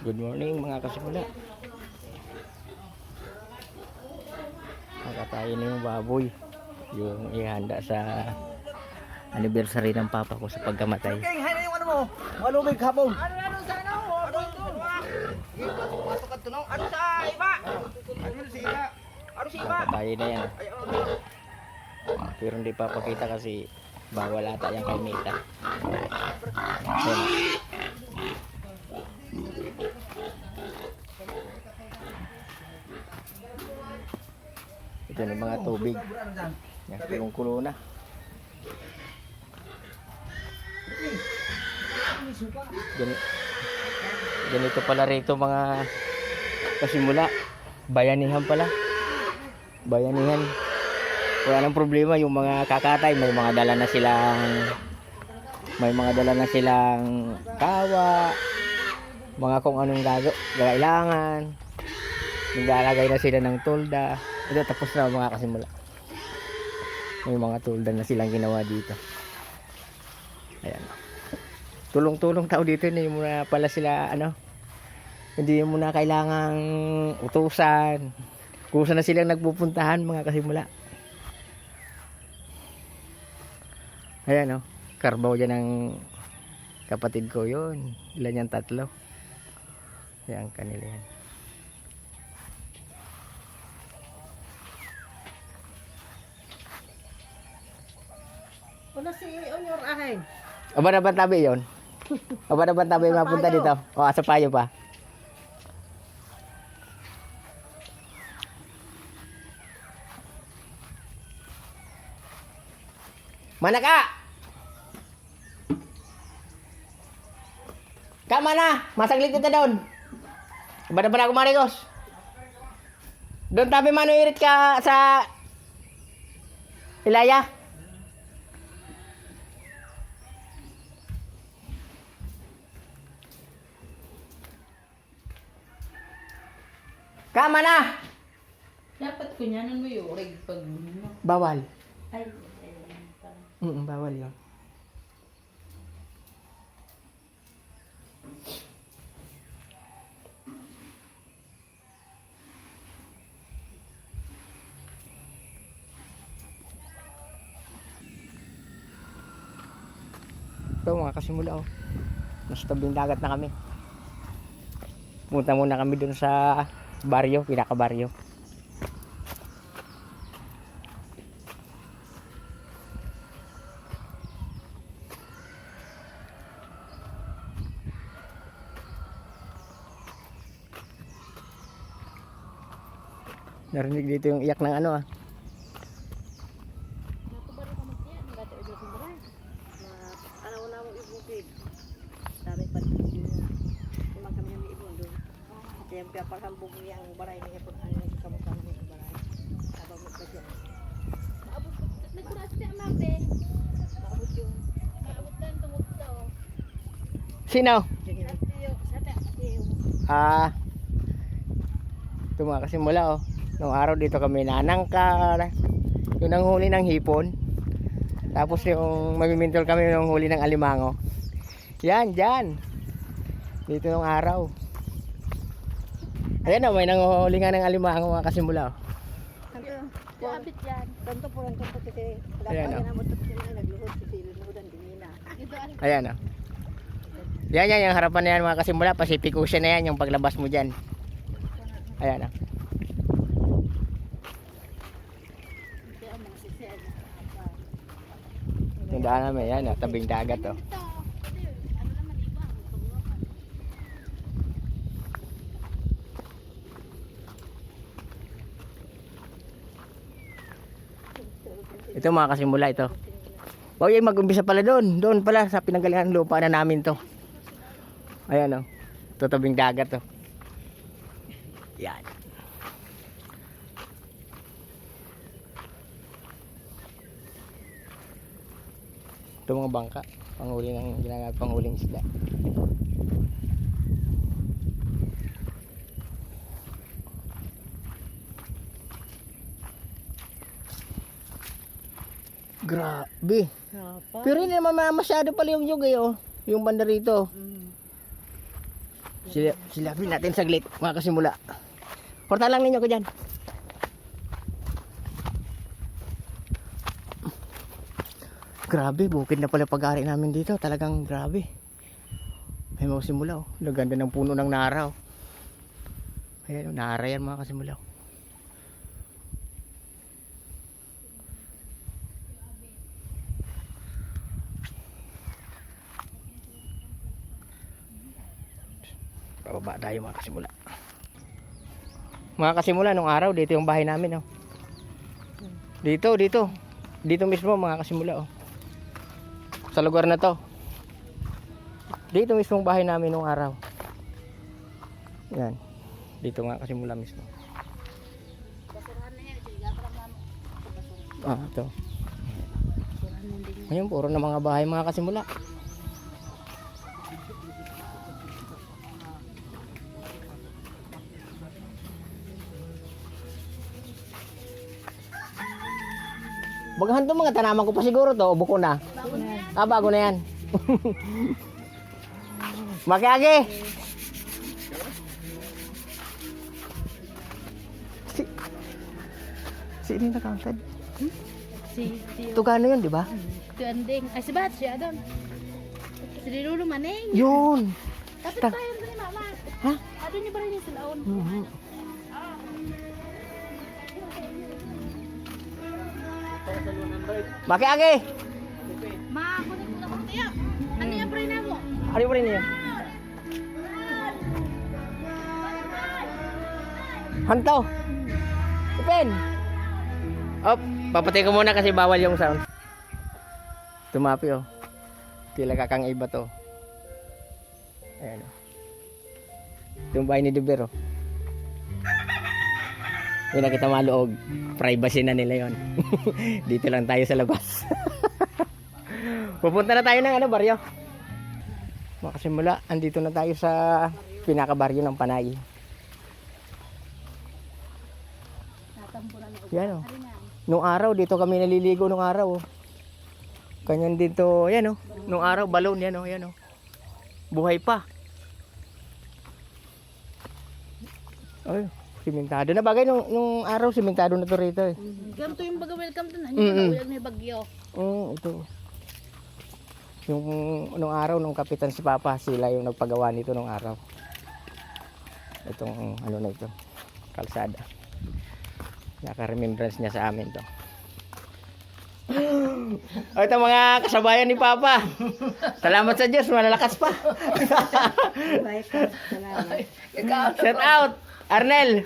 Good morning mga kasimula. Nakatayin na yung baboy. Yung ihanda sa anniversary ng papa ko sa pagkamatay. Okay, hay na yung ano mo. Malumig hapon. Ano sa ano? Pasok ka tunong. Ano sa iba? Ano sa iba? Ano sa iba? Nakatayin na yan. Pero hindi pa pakita kasi bawal ata yung kay Mita. Ayan. Ito na mga tubig. Yan, kulong-kulo na. Ganito pala rito mga kasimula. Bayanihan pala. Bayanihan. Wala nang problema yung mga kakatay, may mga dala na silang kawa, mga kung anong kailangan. Naglalagay na sila ng tulda. Ito tapos na mga kasimula. May mga tulda na silang ginawa dito. Ayan. Tulong-tulong tao dito, hindi mo na pala sila hindi mo na kailangang utusan. Kusa na silang nagpupuntahan mga kasimula. Ayan karbaw dyan ng kapatid ko yun. Ilan yan? 3. Ayan kanila yan. Wala si Onyor akin. Aba na bantabi yun? Aba na bantabi mapunta dito? O sa payo pa? Manaka! Kama na! Masaglit kita doon! Aba na ba na ako marigos? Doon tabi manuirit ka sa Ilaya. Kama na! Dapat kunyanan mo yung rig pag Bawal. ay Bawal yun. Ito mga kasimula nasa tabing dagat na kami. Punta muna kami dun sa baryo, pinaka-baryo. Narinig dito yung iyak ng Yang pagkambog yang baray niya po ano kamukha ng baray. Abang magkasya. Maabot nagkuras ti amape. Maabot yung maabot dan tungod daw. Sino? Sa Ito mga kasimula nung araw dito kami nanangka. Yung ang huli ng hipon. Tapos yung mamimintol kami ng huli ng alimango. Yan, dyan. Dito nung araw. Ayan may nanguhuli nga ng alimango mga kasimula. Abit yan. Tanto po ang tanto kasi. Ayan nagluhod si Ludan dinina. Ayan Yan yung harapan na yan mga kasimula. Pacific Ocean na yan yung paglabas mo dyan. Ayan Yung daan namin yan tabing dagat Ito mga kasimula ito. Wag yung mag-umpisa pala doon. Doon pala sa pinanggalingan lupa na namin to. Ayan Ito tabing dagat Yan. Ito mga bangka. Panghuli ng ginagawa panghuling isda. Grabe. Pero hindi naman masyado pala yung yug yung banda rito. Silapin natin saglit, mga kasimula. Porta lang ninyo ko dyan. Grabe, bukid na pala pag-ari namin dito. Talagang grabe. May mga simula, oh. Ganda ng puno ng nara, oh. Ayan, oh, nara yan, mga kasimula, oh. Pababa tayo, mga kasimula. Mga kasimula, nung araw, dito yung bahay namin, oh. Dito mismo, mga kasimula, oh. Sa lugar na to. Dito mismo ang bahay namin nung araw. Yan. Dito mga kasimula mismo. Ah, ito. Ngayon, puro na mga bahay mga kasimula. Bagahan to, mga tanaman ko pa siguro to, o buko na. Ah, bago na yan. Makiagi. Si ini nakangkad. Si Tugano yun, di ba? Tuanding. Ay, si Bat, siya doon. Si Lulu Maneng. Yun. Kapit Ta- tayo ni Mama. Ha? Ano niyo ba rin yung silaon? Makiagi. Ma, kunin ko na kong tiyak. Ano yung pre na mo? Ano pa rin niya? Hanto. Open. Op, papatay ko muna kasi bawal yung sound. Tumapi, oh. Tila kakang iba to. Ayan, oh. Yung bahay ni Dubero. Yung nakita maluog. Privacy na nila yon. Dito lang tayo sa labas. Pupunta na tayo ng ano, baryo. Makasimula, andito na tayo sa pinakabaryo ng Panay. Yan, oh. Nung araw, dito kami naliligo nung araw, oh. Kanyan dito, yan, oh. Nung araw, balon, yan, oh. Yan, oh. Buhay pa. Ay, simentado na bagay nung araw, simentado na to rito, eh. Ganito yung baga welcome to na. Mm-mm. Ano may bagyo. Ito. Yung nung araw, nung kapitan si Papa, sila yung nagpagawa nito nung araw. Itong ano na ito, kalsada. Naka-remembrance niya sa amin to. Ito mga kasabayan ni Papa. Salamat sa Diyos, malalakas pa. Shout out, Arnel.